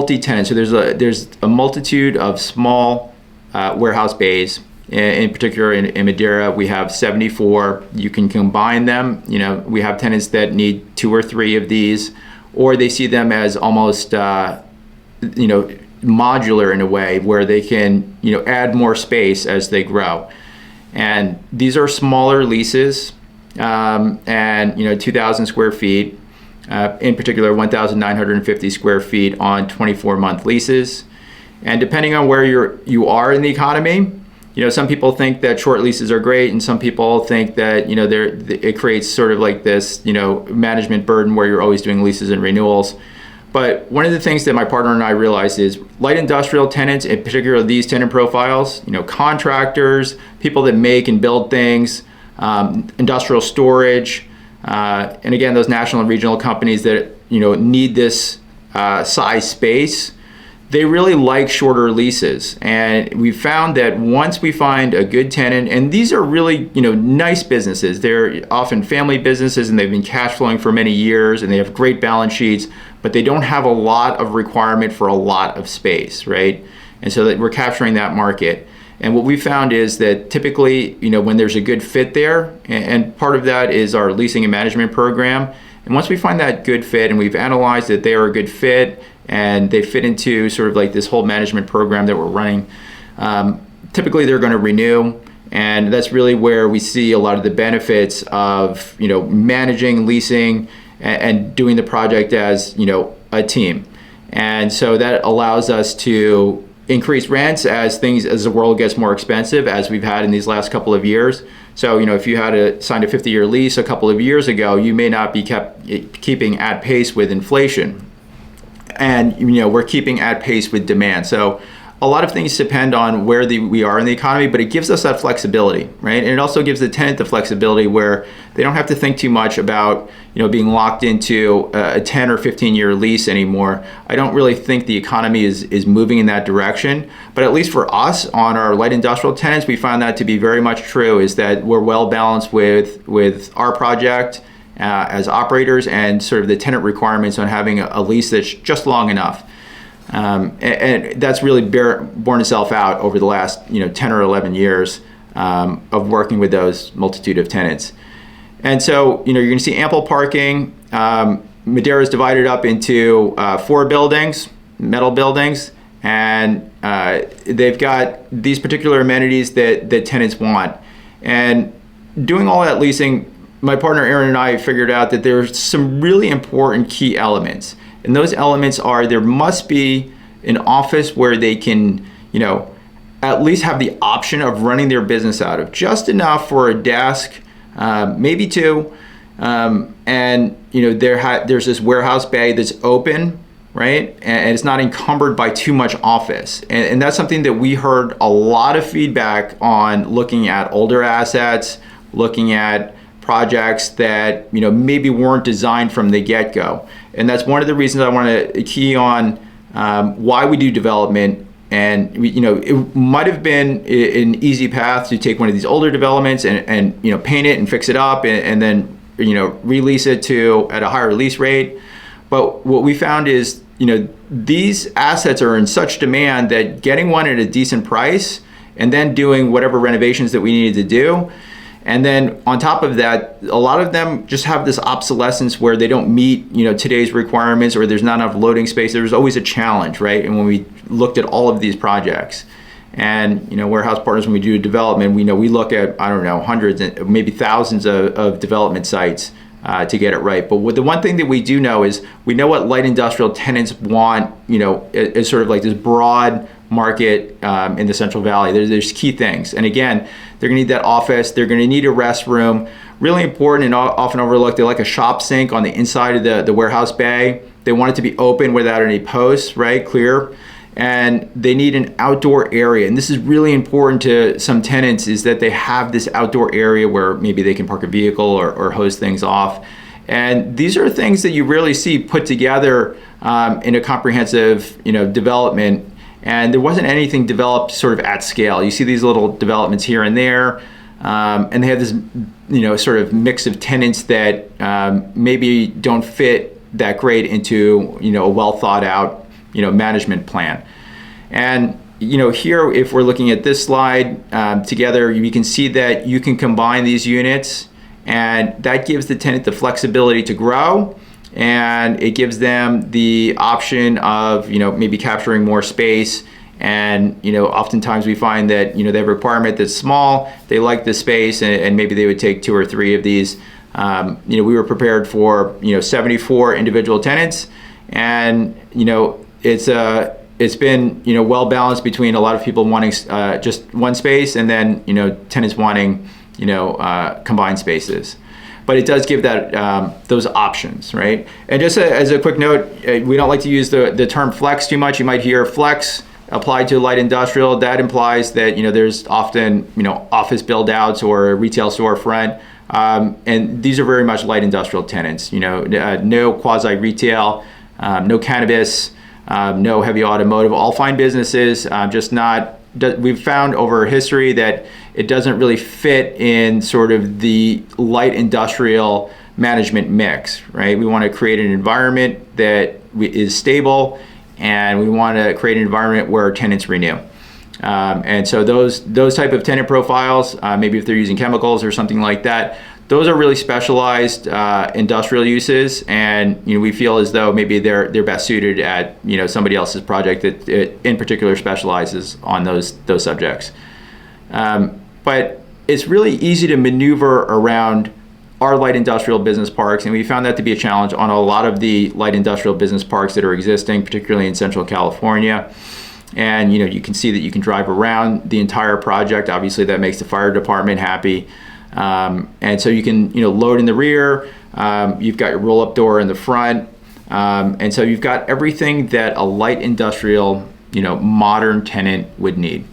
multi-tenant. So there's a multitude of small warehouse bays. In particular, in Madeira, we have 74. You can combine them. We have tenants that need 2 or 3 of these, or they see them as almost, modular in a way where they can, add more space as they grow. And these are smaller leases, and 2,000 square feet. In particular, 1,950 square feet on 24-month leases. And depending on where you are in the economy, some people think that short leases are great, and some people think that it creates sort of like this management burden where you're always doing leases and renewals. But one of the things that my partner and I realized is light industrial tenants, in particular these tenant profiles, contractors, people that make and build things, industrial storage, and again, those national and regional companies that need this size space, they really like shorter leases. And we found that once we find a good tenant, and these are really nice businesses, they're often family businesses and they've been cash flowing for many years and they have great balance sheets, but they don't have a lot of requirement for a lot of space, right? And so that we're capturing that market. And what we found is that typically, when there's a good fit there, and part of that is our leasing and management program. And once we find that good fit and we've analyzed that they are a good fit and they fit into sort of like this whole management program that we're running, typically they're going to renew. And that's really where we see a lot of the benefits of, managing, leasing, and doing the project as, a team. And so that allows us to increase rents as the world gets more expensive, as we've had in these last couple of years. So, if you had signed a 50-year lease a couple of years ago, you may not be keeping at pace with inflation. And, we're keeping at pace with demand. So a lot of things depend on where we are in the economy, but it gives us that flexibility, right? And it also gives the tenant the flexibility where they don't have to think too much about, being locked into a 10 or 15-year lease anymore. I don't really think the economy is moving in that direction, but at least for us on our light industrial tenants, we found that to be very much true, is that we're well balanced with our project as operators and sort of the tenant requirements on having a lease that's just long enough. And that's really borne itself out over the last 10 or 11 years of working with those multitude of tenants. And so you're going to see ample parking. Madeira is divided up into 4 buildings, metal buildings, and they've got these particular amenities that tenants want. And doing all that leasing, my partner Aaron and I figured out that there's some really important key elements. And those elements are, there must be an office where they can, at least have the option of running their business out of, just enough for a desk, maybe 2. And, there's this warehouse bay that's open, right? And it's not encumbered by too much office. And that's something that we heard a lot of feedback on, looking at older assets, looking at projects that maybe weren't designed from the get-go. And that's one of the reasons I want to key on why we do development. And it might have been an easy path to take one of these older developments and paint it and fix it up and then release it at a higher lease rate. But what we found is these assets are in such demand that getting one at a decent price and then doing whatever renovations that we needed to do. And then on top of that, a lot of them just have this obsolescence where they don't meet, today's requirements, or there's not enough loading space. There's always a challenge, right? And when we looked at all of these projects, and Warehouse Partners, when we do development, we look at hundreds and maybe thousands of development sites to get it right. But the one thing that we do know is we know what light industrial tenants want. Is sort of like this broad market in the Central Valley. There's key things, and again, they're going to need that office. They're going to need a restroom. Really important and often overlooked. They like a shop sink on the inside of the warehouse bay. They want it to be open without any posts, right? Clear. And they need an outdoor area. And this is really important to some tenants, is that they have this outdoor area where maybe they can park a vehicle or hose things off. And these are things that you rarely see put together in a comprehensive, development. And there wasn't anything developed sort of at scale. You see these little developments here and there, and they have this, sort of mix of tenants that maybe don't fit that great into, a well thought out management plan. And here, if we're looking at this slide together, you can see that you can combine these units, and that gives the tenant the flexibility to grow, and it gives them the option of maybe capturing more space. And oftentimes we find that they have a requirement that's small, they like the space, and maybe they would take 2 or 3 of these. We were prepared for 74 individual tenants, and it's been well balanced between a lot of people wanting just one space, and then tenants wanting combined spaces. But it does give that those options, right? And just as a quick note, we don't like to use the term flex too much. You might hear flex applied to light industrial. That implies that there's often office build outs or a retail storefront, and these are very much light industrial tenants. No quasi retail, no cannabis, no heavy automotive, all fine businesses, just not. We've found over history that it doesn't really fit in sort of the light industrial management mix, right? We want to create an environment that is stable, and we want to create an environment where tenants renew. And so those type of tenant profiles, maybe if they're using chemicals or something like that, those are really specialized industrial uses, and we feel as though maybe they're best suited at somebody else's project that in particular specializes on those subjects. But it's really easy to maneuver around our light industrial business parks, and we found that to be a challenge on a lot of the light industrial business parks that are existing, particularly in Central California. And you can see that you can drive around the entire project. Obviously, that makes the fire department happy. And so you can load in the rear, you've got your roll-up door in the front, and so you've got everything that a light industrial modern tenant would need.